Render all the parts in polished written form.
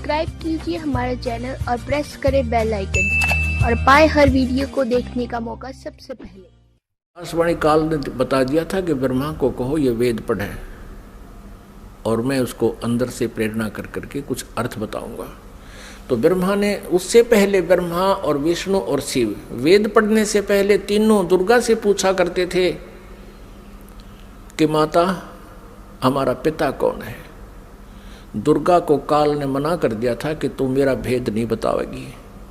Subscribe कीजिए हमारे channel और प्रेस करें बेल आइकन और पाए हर वीडियो को देखने का मौका सबसे पहले। आकाशवाणी काल ने बता दिया था कि ब्रह्मा को कहो ये वेद पढ़े और मैं उसको अंदर से प्रेरणा कर करके कुछ अर्थ बताऊंगा। तो ब्रह्मा ने उससे पहले ब्रह्मा और विष्णु और शिव वेद पढ़ने से पहले तीनों दुर्गा से पूछा करते थे कि माता हमारा पिता कौन है। दुर्गा को काल ने मना कर दिया था कि तुम मेरा भेद नहीं बताओगी।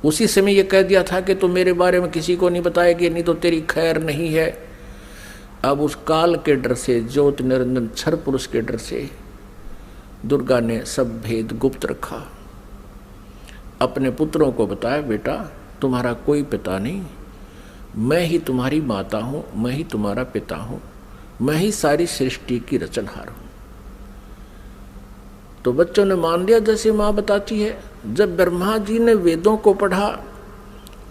उसी समय ये कह दिया था कि तुम मेरे बारे में किसी को नहीं बताएगी, नहीं तो तेरी खैर नहीं है। अब उस काल के डर से, ज्योति निरंजन क्षर पुरुष के डर से दुर्गा ने सब भेद गुप्त रखा। अपने पुत्रों को बताया, बेटा तुम्हारा कोई पिता नहीं, मैं ही तुम्हारी माता हूँ, मैं ही तुम्हारा पिता हूँ, मैं ही सारी सृष्टि की रचनहार हूँ। तो बच्चों ने मान लिया जैसे माँ बताती है। जब ब्रह्मा जी ने वेदों को पढ़ा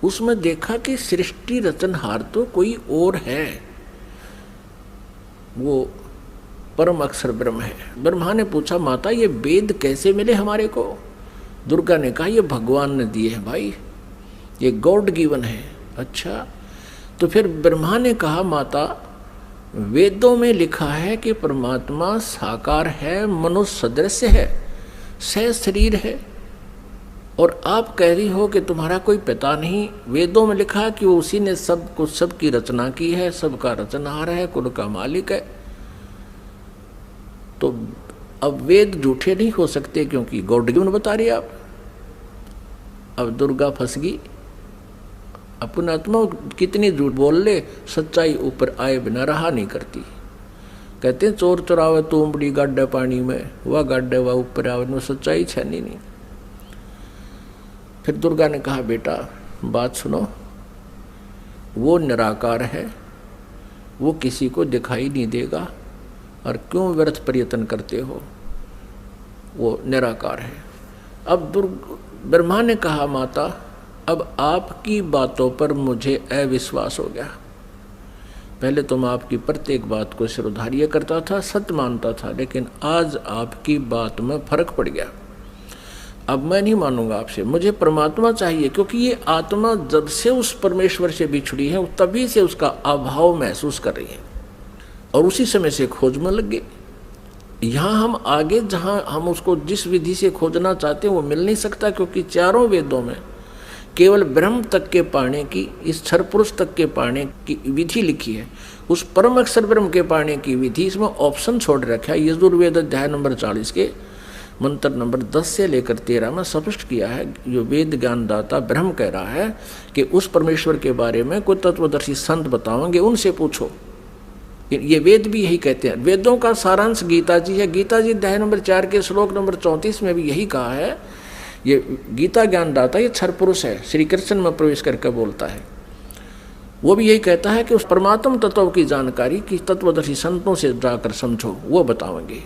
उसमें देखा कि सृष्टि रचनहार तो कोई और है, वो परम अक्षर ब्रह्म है। ब्रह्मा ने पूछा, माता ये वेद कैसे मिले हमारे को? दुर्गा ने कहा, ये भगवान ने दिए हैं भाई, ये गॉड गिवन है। अच्छा, तो फिर ब्रह्मा ने कहा, माता वेदों में लिखा है कि परमात्मा साकार है, मनुष्य सदृश है, सह शरीर है, और आप कह रही हो कि तुम्हारा कोई पिता नहीं। वेदों में लिखा है कि उसी ने सब कुछ, सबकी रचना की है, सबका रचनहार है, कुल का मालिक है। तो अब वेद झूठे नहीं हो सकते क्योंकि गॉड गिवन बता रही आप। अब दुर्गा फंस गई। अपना आत्मा कितनी झूठ बोल ले, सच्चाई ऊपर आए बिना रहा नहीं करती। कहते हैं चोर चुरावे तूंबड़ी गाड्डे पानी में, वह गाड्डे वह ऊपर आवे, न सच्चाई छनी नहीं। फिर दुर्गा ने कहा, बेटा बात सुनो, वो निराकार है, वो किसी को दिखाई नहीं देगा, और क्यों व्यर्थ प्रयत्न करते हो, वो निराकार है। अब ब्रह्मा ने कहा, माता अब आपकी बातों पर मुझे अविश्वास हो गया। पहले तो मैं आपकी प्रत्येक बात को सिरोधार्य करता था, सत्य मानता था, लेकिन आज आपकी बात में फर्क पड़ गया। अब मैं नहीं मानूंगा आपसे, मुझे परमात्मा चाहिए, क्योंकि ये आत्मा जब से उस परमेश्वर से बिछड़ी है तभी से उसका अभाव महसूस कर रही है, और उसी समय से खोज में लग गई। यहाँ हम आगे जहाँ हम उसको जिस विधि से खोजना चाहते हैं वो मिल नहीं सकता, क्योंकि चारों वेदों में केवल ब्रह्म तक के पाने की, इस क्षर पुरुष तक के पाने की विधि लिखी है। उस परम अक्षर ब्रह्म के पाने की विधि इसमें ऑप्शन छोड़ रखा है। यजुर्वेद अध्याय नंबर 40 के मंत्र नंबर 10 से लेकर 13 में स्पष्ट किया है। जो वेद ज्ञानदाता ब्रह्म कह रहा है कि उस परमेश्वर के बारे में कोई तत्वदर्शी संत बताओगे, उनसे पूछो। ये वेद भी यही कहते हैं। वेदों का सारांश गीता जी है। गीता जी अध्याय नंबर 4 के श्लोक नंबर 34 में भी यही कहा है। ये गीता ज्ञानदाता ये क्षर पुरुष है, श्री कृष्ण में प्रवेश करके बोलता है। वो भी यही कहता है कि उस परमात्म तत्व की जानकारी की तत्वदर्शी संतों से जाकर समझो, वो बताओगे।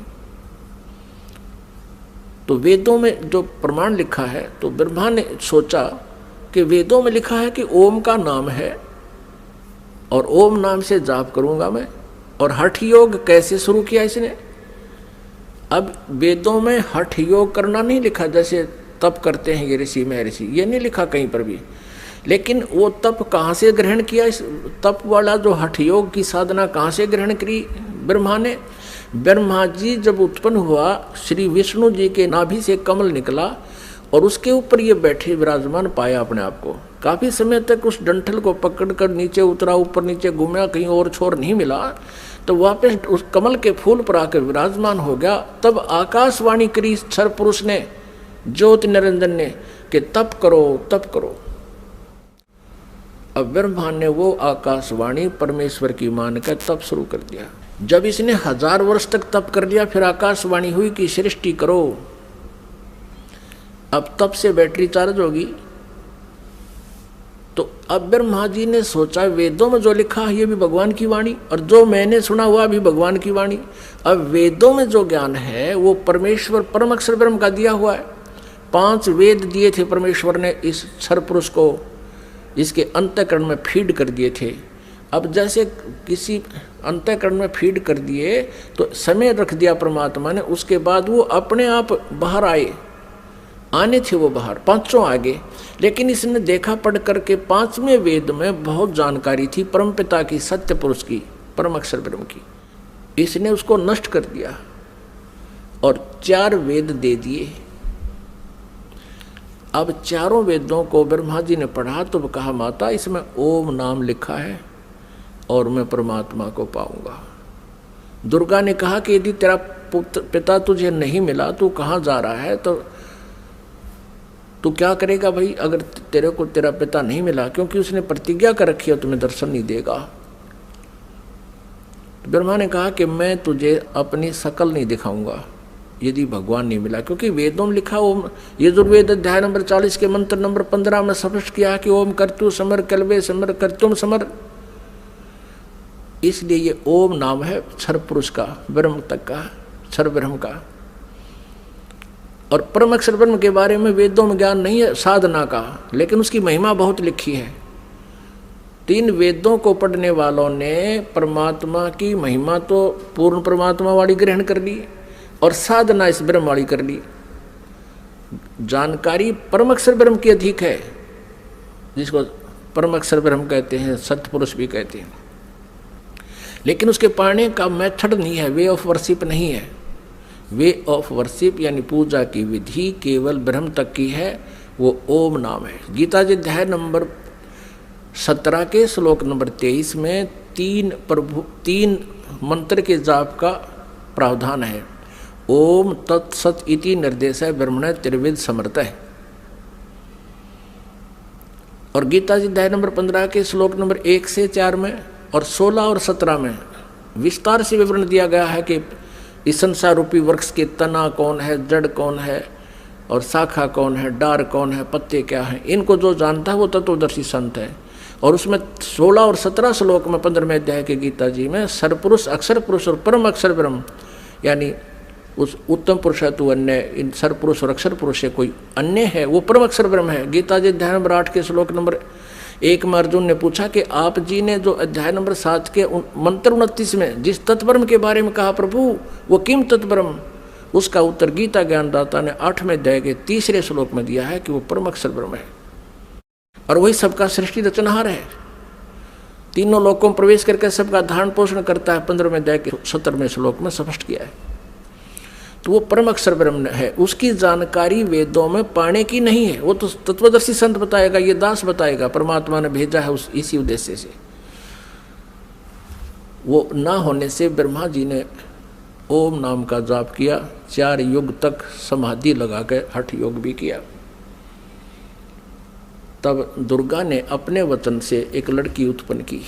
तो वेदों में जो प्रमाण लिखा है, तो ब्रह्मा ने सोचा कि वेदों में लिखा है कि ओम का नाम है और ओम नाम से जाप करूंगा मैं। और हठ योग कैसे शुरू किया इसने? अब वेदों में हठ योग करना नहीं लिखा, जैसे तप करते हैं ये ऋषि महर्षि, ये नहीं लिखा कहीं पर भी। लेकिन वो तप कहाँ से ग्रहण किया? इस तप वाला जो हठ योग की साधना कहाँ से ग्रहण करी ब्रह्मा ने? ब्रह्मा जी जब उत्पन्न हुआ, श्री विष्णु जी के नाभि से कमल निकला और उसके ऊपर ये बैठे विराजमान पाया अपने आप को। काफी समय तक उस डंठल को पकड़कर नीचे उतरा, ऊपर नीचे घूमा, कहीं और छोर नहीं मिला, तो वापस उस कमल के फूल पर आकर विराजमान हो गया। तब आकाशवाणी करी क्षर पुरुष ने, ज्योति निरंजन ने, कि तप करो तप करो। अब ब्रह्मा ने वो आकाशवाणी परमेश्वर की मानकर तप शुरू कर दिया। जब इसने 1000 वर्ष तक तप कर लिया, फिर आकाशवाणी हुई कि सृष्टि करो। अब तप से बैटरी चार्ज होगी। तो अब ब्रह्मा जी ने सोचा, वेदों में जो लिखा है ये भी भगवान की वाणी, और जो मैंने सुना हुआ भी भगवान की वाणी। अब वेदों में जो ज्ञान है वो परमेश्वर परम अक्षर ब्रह्म का दिया हुआ है। 5 वेद दिए थे परमेश्वर ने इस क्षर पुरुष को, इसके अंतःकरण में फीड कर दिए थे। अब जैसे किसी अंतःकरण में फीड कर दिए तो समय रख दिया परमात्मा ने, उसके बाद वो अपने आप बाहर आए आने थे वो बाहर, पांचों आगे, लेकिन इसने देखा पढ़ करके 5वें वेद में बहुत जानकारी थी परमपिता की, सत्य पुरुष की, परम अक्षर ब्रह्म की। इसने उसको नष्ट कर दिया और 4 वेद दे दिए। अब चारों वेदों को ब्रह्मा जी ने पढ़ा तो कहा माता इसमें ओम नाम लिखा है और मैं परमात्मा को पाऊंगा। दुर्गा ने कहा कि यदि तेरा पिता तुझे नहीं मिला, तू कहाँ जा रहा है, तो तू क्या करेगा भाई अगर तेरे को तेरा पिता नहीं मिला, क्योंकि उसने प्रतिज्ञा कर रखी है तुम्हें दर्शन नहीं देगा। तो ब्रह्मा ने कहा कि मैं तुझे अपनी शकल नहीं दिखाऊंगा यदि भगवान नहीं मिला, क्योंकि वेदों में लिखा ओम, यजुर्वेद अध्याय नंबर 40 के मंत्र नंबर 15 में स्पष्ट किया कि ओम कर्तु समर कल्वे समर कर्तुम समर। इसलिए ये ओम नाम है क्षर पुरुष का, ब्रह्म तक का, क्षर ब्रह्म का। और परम अक्षर ब्रह्म के बारे में वेदों में ज्ञान नहीं है साधना का, लेकिन उसकी महिमा बहुत लिखी है। 3 वेदों को पढ़ने वालों ने परमात्मा की महिमा तो पूर्ण परमात्मा वाली ग्रहण कर ली और साधना इस ब्रह्म वाली कर ली। जानकारी परम अक्षर ब्रह्म की अधिक है, जिसको परम अक्षर ब्रह्म कहते हैं, सत्य पुरुष भी कहते हैं, लेकिन उसके पाने का मेथड नहीं है, वे ऑफ वर्शिप नहीं है। वे ऑफ वर्शिप यानी पूजा की विधि केवल ब्रह्म तक की है, वो ओम नाम है। गीता जी अध्याय नंबर 17 के श्लोक नंबर 23 में 3 मंत्र के जाप का प्रावधान है। ओम तत्सत इति निर्देश है ब्रह्मण त्रिविध समर्थ है। और गीता जी अध्याय नंबर 15 के श्लोक नंबर 1 से 4 में और 16 और 17 में विस्तार से विवरण दिया गया है कि इस संसार रूपी वृक्ष के तना कौन है, जड़ कौन है और शाखा कौन है, डार कौन है, पत्ते क्या हैं। इनको जो जानता है वो तत्वदर्शी संत है। और उसमें 16 और 17 श्लोक में 15वें अध्याय के गीता जी में सरपुरुष, अक्षर पुरुष और परम अक्षर ब्रह्म, यानी उस उत्तम पुरुष है तू अन्य, इन सरपुरुष और अक्षर पुरुष है कोई अन्य है, वो परम अक्षर ब्रह्म है। गीता जी अध्याय नंबर 8 के श्लोक नंबर 1 में अर्जुन ने पूछा कि आप जी ने जो अध्याय नंबर 7 के मंत्र 29 में जिस तत्ब्रह्म के बारे में कहा प्रभु वो किम तत्ब्रह्म, उसका उत्तर गीता ज्ञानदाता ने 8वें अध्याय के 3रे श्लोक में दिया है कि वो परम अक्षर ब्रह्म है और वही सबका सृष्टि रचनहार है। तीनों लोकों में प्रवेश करके सबका धारण पोषण करता है, 15वें अध्याय के 17वें श्लोक में स्पष्ट किया है। तो वो परम अक्षर ब्रह्म है, उसकी जानकारी वेदों में पाने की नहीं है, वो तो तत्वदर्शी संत बताएगा, ये दास बताएगा, परमात्मा ने भेजा है उस इसी उद्देश्य से। वो ना होने से ब्रह्मा जी ने ओम नाम का जाप किया, 4 युग तक समाधि लगा के हठ योग भी किया। तब दुर्गा ने अपने वचन से एक लड़की उत्पन्न की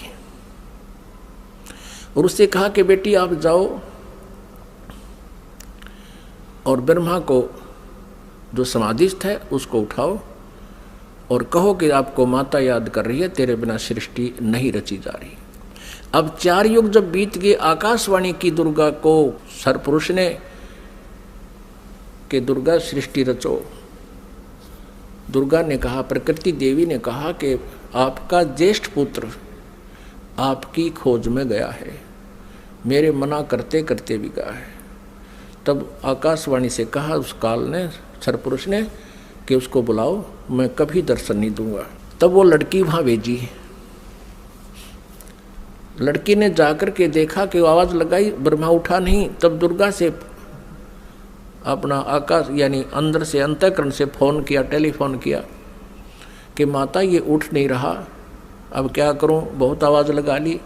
और उससे कहा कि बेटी आप जाओ और ब्रह्मा को जो समाधिस्थ है उसको उठाओ और कहो कि आपको माता याद कर रही है, तेरे बिना सृष्टि नहीं रची जा रही। अब 4 युग जब बीत गए, आकाशवाणी की दुर्गा को सरपुरुष ने कि दुर्गा सृष्टि रचो। दुर्गा ने कहा, प्रकृति देवी ने कहा कि आपका ज्येष्ठ पुत्र आपकी खोज में गया है, मेरे मना करते करते भी गया है। तब आकाशवाणी से कहा उस काल ने, सरपुरुष ने, कि उसको बुलाओ, मैं कभी दर्शन नहीं दूंगा। तब वो लड़की वहाँ भेजी। लड़की ने जाकर के देखा कि आवाज़ लगाई, ब्रह्मा उठा नहीं। तब दुर्गा से अपना आकाश यानी अंदर से अंतःकरण से फ़ोन किया, टेलीफोन किया कि माता ये उठ नहीं रहा, अब क्या करूं, बहुत आवाज़ लगा ली।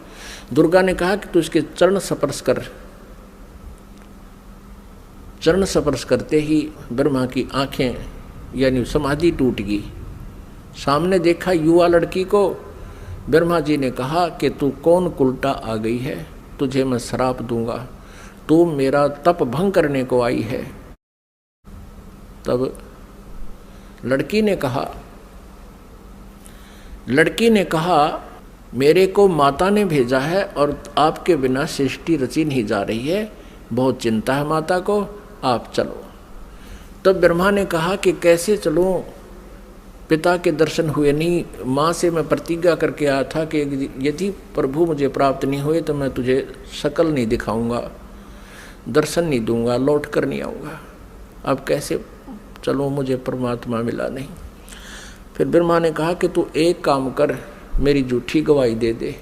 दुर्गा ने कहा कि तू इसके चरण स्पर्श कर। चरण स्पर्श करते ही ब्रह्मा की आंखें यानी समाधि टूट गई। सामने देखा युवा लड़की को। ब्रह्मा जी ने कहा कि तू कौन कुलटा आ गई है, तुझे मैं श्राप दूंगा, तू मेरा तप भंग करने को आई है। तब लड़की ने कहा मेरे को माता ने भेजा है और आपके बिना सृष्टि रची नहीं जा रही है, बहुत चिंता है माता को, आप चलो। तब ब्रह्मा ने कहा कि कैसे चलूं, पिता के दर्शन हुए नहीं, माँ से मैं प्रतिज्ञा करके आया था कि यदि प्रभु मुझे प्राप्त नहीं हुए तो मैं तुझे शकल नहीं दिखाऊंगा, दर्शन नहीं दूंगा, लौट कर नहीं आऊँगा। अब कैसे चलो मुझे परमात्मा मिला नहीं। फिर ब्रह्मा ने कहा कि तू एक काम कर, मेरी झूठी गवाही दे दे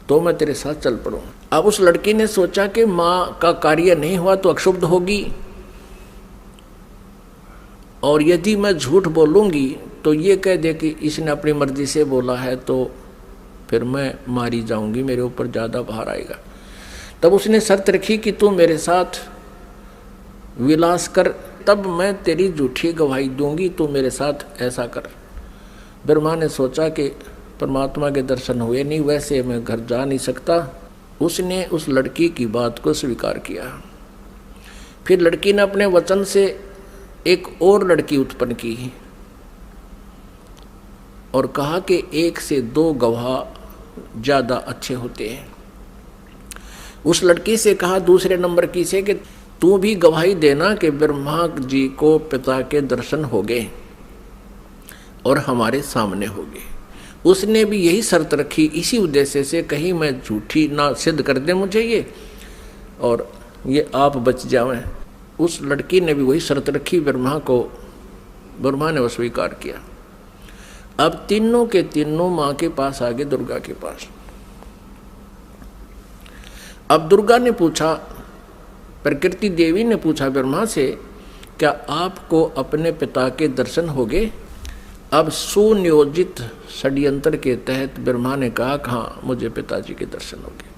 तो मैं तेरे साथ चल पड़ूं। अब उस लड़की ने सोचा कि माँ का कार्य नहीं हुआ तो अक्षुब्ध होगी, और यदि मैं झूठ बोलूंगी तो ये कह दे कि इसने अपनी मर्जी से बोला है, तो फिर मैं मारी जाऊंगी, मेरे ऊपर ज़्यादा भार आएगा। तब उसने शर्त रखी कि तू मेरे साथ विलास कर, तब मैं तेरी झूठी गवाही दूंगी, तू मेरे साथ ऐसा कर। ब्रह्मा ने सोचा कि परमात्मा के दर्शन हुए नहीं, वैसे मैं घर जा नहीं सकता। उसने उस लड़की की बात को स्वीकार किया। फिर लड़की ने अपने वचन से एक और लड़की उत्पन्न की और कहा कि 1 से 2 गवाह ज़्यादा अच्छे होते हैं। उस लड़की से कहा दूसरे नंबर की से कि तू भी गवाही देना कि ब्रह्मा जी को पिता के दर्शन हो गए और हमारे सामने हो गए। उसने भी यही शर्त रखी, इसी उद्देश्य से, कहीं मैं झूठी ना सिद्ध कर दे मुझे ये और ये आप बच जावें। उस लड़की ने भी वही शर्त रखी ब्रह्मा ने वो स्वीकार किया। अब तीनों के तीनों माँ के पास आ गए, दुर्गा के पास। अब दुर्गा ने पूछा, प्रकृति देवी ने पूछा ब्रह्मा से, क्या आपको अपने पिता के दर्शन हो गए? अब सुनियोजित षड्यंत्र के तहत ब्रह्मा ने कहा हाँ, मुझे पिताजी के दर्शन हो गए।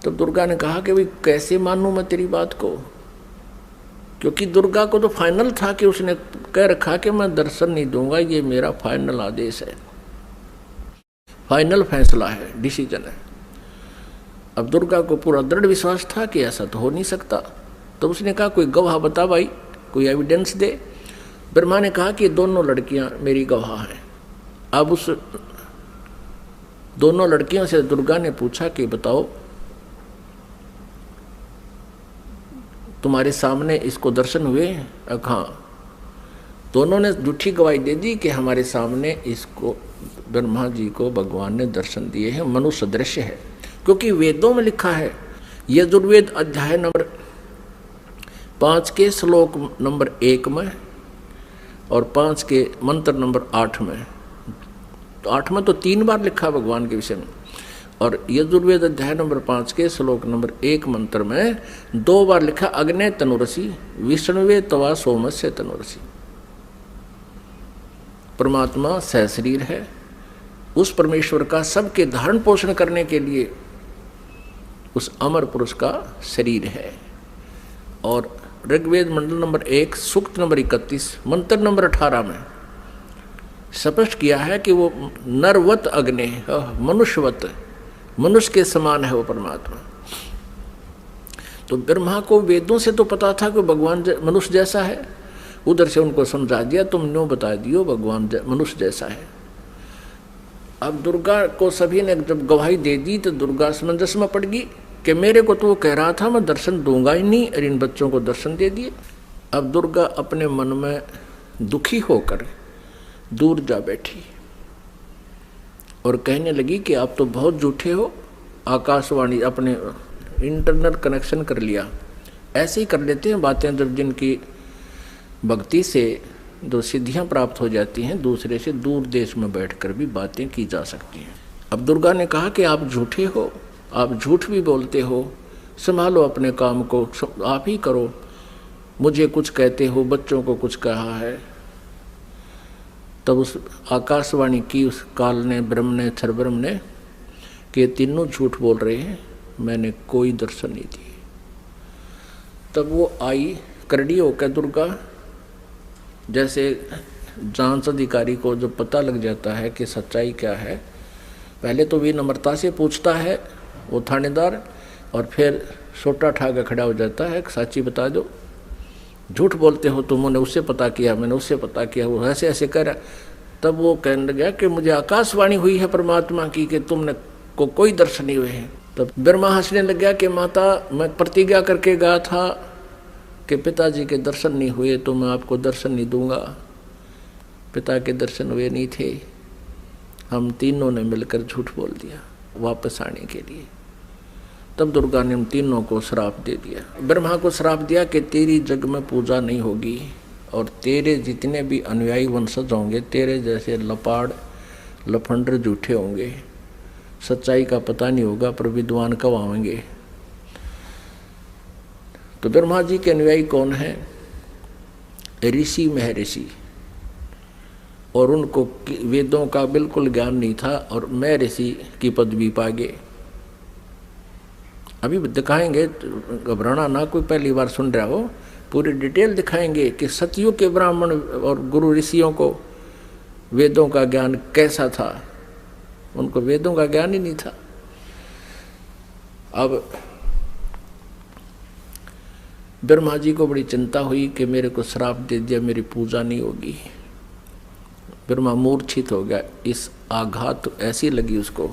तो दुर्गा ने कहा कि भाई कैसे मानूं मैं तेरी बात को, क्योंकि दुर्गा को तो फाइनल था कि उसने कह रखा कि मैं दर्शन नहीं दूंगा, ये मेरा फाइनल आदेश है, फाइनल फैसला है, डिसीजन है। अब दुर्गा को पूरा दृढ़ विश्वास था कि ऐसा तो हो नहीं सकता। तो उसने कहा कोई गवाह बता भाई, कोई एविडेंस दे। ब्रह्मा ने कहा कि दोनों लड़कियां मेरी गवाह हैं। अब उस दोनों लड़कियों से दुर्गा ने पूछा कि बताओ तुम्हारे सामने इसको दर्शन हुए? हाँ। दोनों ने झूठी गवाही दे दी कि हमारे सामने इसको ब्रह्मा जी को भगवान ने दर्शन दिए हैं, मनुष्य दृश्य है। क्योंकि वेदों में लिखा है, यजुर्वेद अध्याय नंबर 5 के श्लोक नंबर 1 में और 5 के मंत्र नंबर 8 में, तो 8 में तो 3 बार लिखा भगवान के विषय में, और यजुर्वेद अध्याय नंबर 5 के श्लोक नंबर 1 मंत्र में 2 बार लिखा अग्ने तनुरसी विष्णुवे तवा सोमस्य तनुरसी। परमात्मा सहशरीर है। उस परमेश्वर का सबके धारण पोषण करने के लिए उस अमर पुरुष का शरीर है। और ऋग्वेद मंडल नंबर 1 सूक्त नंबर 31 मंत्र नंबर 18 में स्पष्ट किया है कि वो नरवत अग्नि, मनुष्यवत, मनुष्य के समान है वो परमात्मा। तो ब्रह्मा को वेदों से तो पता था कि भगवान मनुष्य जैसा है, उधर से उनको समझा दिया, तुम न्यों बता दियो भगवान मनुष्य जैसा है। अब दुर्गा को सभी ने जब गवाही दे दी तो दुर्गा समंजस में पड़ गई कि मेरे को तो वो कह रहा था मैं दर्शन दूंगा ही नहीं, और इन बच्चों को दर्शन दे दिए। अब दुर्गा अपने मन में दुखी होकर दूर जा बैठी और कहने लगी कि आप तो बहुत झूठे हो। आकाशवाणी अपने इंटरनेट कनेक्शन कर लिया, ऐसे ही कर लेते हैं बातें जब जिनकी भक्ति से जो सिद्धियां प्राप्त हो जाती हैं, दूसरे से दूर देश में बैठकर भी बातें की जा सकती हैं। अब दुर्गा ने कहा कि आप झूठे हो, आप झूठ भी बोलते हो, संभालो अपने काम को, आप ही करो, मुझे कुछ कहते हो, बच्चों को कुछ कहा है। तब उस आकाशवाणी की उस काल ने, ब्रह्म ने, क्षरब्रह्म ने कि तीनों झूठ बोल रहे हैं, मैंने कोई दर्शन नहीं दिए। तब वो आई करड़ी होकर दुर्गा, जैसे जांच अधिकारी को जो पता लग जाता है कि सच्चाई क्या है, पहले तो विनम्रता से पूछता है वो थानेदार, और फिर सोटा ठा के खड़ा हो जाता है, सच्ची बता दो, झूठ बोलते हो तुमने उससे पता किया, मैंने उससे पता किया, वो ऐसे ऐसे कह रहा। तब वो कहने लगा कि मुझे आकाशवाणी हुई है परमात्मा की कि तुमने को कोई दर्शन नहीं हुए हैं। तब ब्रह्मा हंसने लग गया कि माता मैं प्रतिज्ञा करके गया था कि पिताजी के दर्शन नहीं हुए तो मैं आपको दर्शन नहीं दूंगा। पिता के दर्शन हुए नहीं थे, हम तीनों ने मिलकर झूठ बोल दिया वापस आने के लिए। तब दुर्गा ने उन तीनों को श्राप दे दिया। ब्रह्मा को श्राप दिया कि तेरी जग में पूजा नहीं होगी और तेरे जितने भी अनुयायी वंशज होंगे तेरे जैसे लपाड़ लफंडर झूठे होंगे, सच्चाई का पता नहीं होगा पर विद्वान कब आएंगे। तो ब्रह्मा जी के अनुयायी कौन है? ऋषि महर्षि, और उनको वेदों का बिल्कुल ज्ञान नहीं था और मैं ऋषि की पदवी पा गए। अभी दिखाएंगे, घबराना ना, कोई पहली बार सुन रहा हो, पूरी डिटेल दिखाएंगे कि सतयुग के ब्राह्मण और गुरु ऋषियों को वेदों का ज्ञान कैसा था। उनको वेदों का ज्ञान ही नहीं था। अब ब्रह्मा जी को बड़ी चिंता हुई कि मेरे को श्राप दे दिया, मेरी पूजा नहीं होगी। ब्रह्मा मूर्छित हो गया। इस आघात ऐसी लगी उसको,